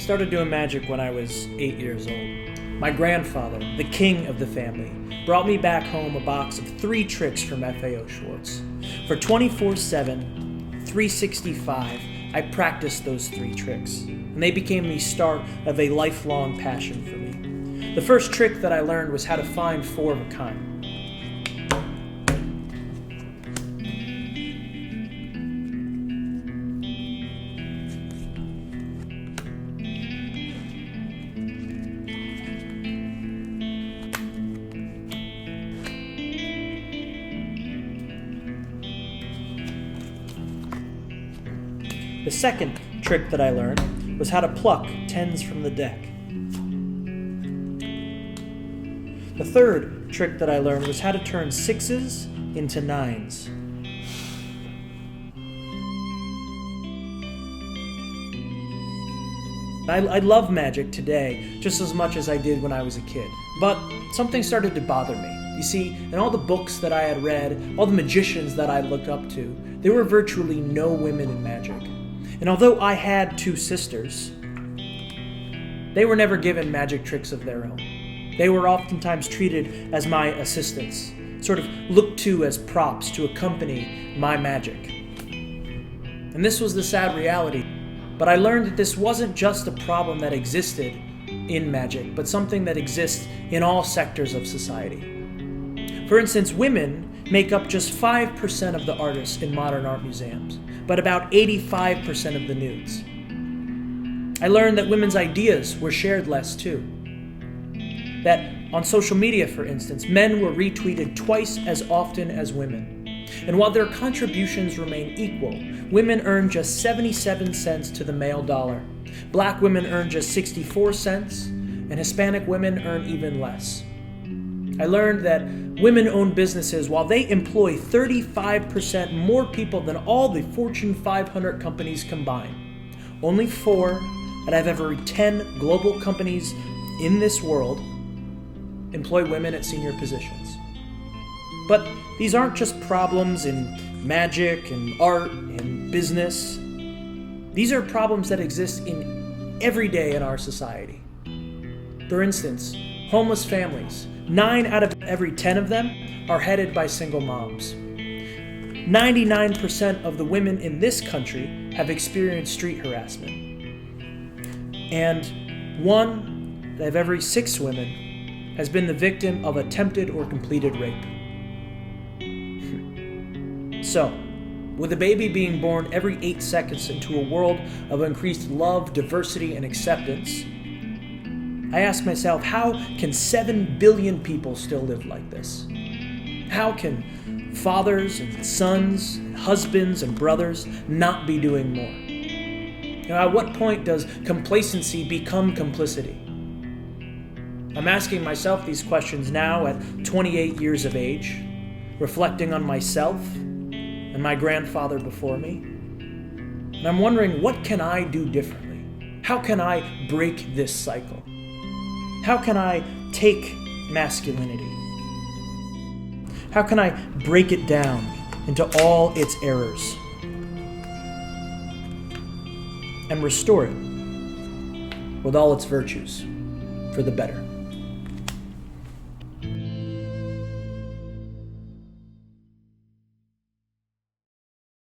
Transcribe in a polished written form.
started doing magic when I was 8 years old. My grandfather, the king of the family, brought me back home a box of 3 tricks from FAO Schwartz. For 24/7, 365, I practiced those 3 tricks, and they became the start of a lifelong passion for me. The first trick that I learned was how to find 4 of a kind. The second trick that I learned was how to pluck 10s from the deck. The third trick that I learned was how to turn 6s into 9s. I love magic today just as much as I did when I was a kid, but something started to bother me. You see, in all the books that I had read, all the magicians that I looked up to, there were virtually no women in magic. And although I had 2 sisters, they were never given magic tricks of their own. They were oftentimes treated as my assistants, sort of looked to as props to accompany my magic. And this was the sad reality. But I learned that this wasn't just a problem that existed in magic, but something that exists in all sectors of society. For instance, women make up just 5% of the artists in modern art museums, but about 85% of the nudes. I learned that women's ideas were shared less too. That on social media, for instance, men were retweeted twice as often as women. And while their contributions remain equal, women earn just 77 cents to the male dollar. Black women earn just 64 cents, and Hispanic women earn even less. I learned that women-owned businesses, while they employ 35% more people than all the Fortune 500 companies combined, only 4 out of every 10 global companies in this world employ women at senior positions. But these aren't just problems in magic and art and business. These are problems that exist in every day in our society. For instance, homeless families. 9 out of every 10 of them are headed by single moms. 99% of the women in this country have experienced street harassment. And 1 out of every 6 women has been the victim of attempted or completed rape. So, with a baby being born every 8 seconds into a world of increased love, diversity, and acceptance, I ask myself, how can 7 billion people still live like this? How can fathers and sons, and husbands and brothers not be doing more? At what point does complacency become complicity? I'm asking myself these questions now at 28 years of age, reflecting on myself and my grandfather before me. And I'm wondering, what can I do differently? How can I break this cycle? How can I take masculinity? How can I break it down into all its errors and restore it with all its virtues for the better?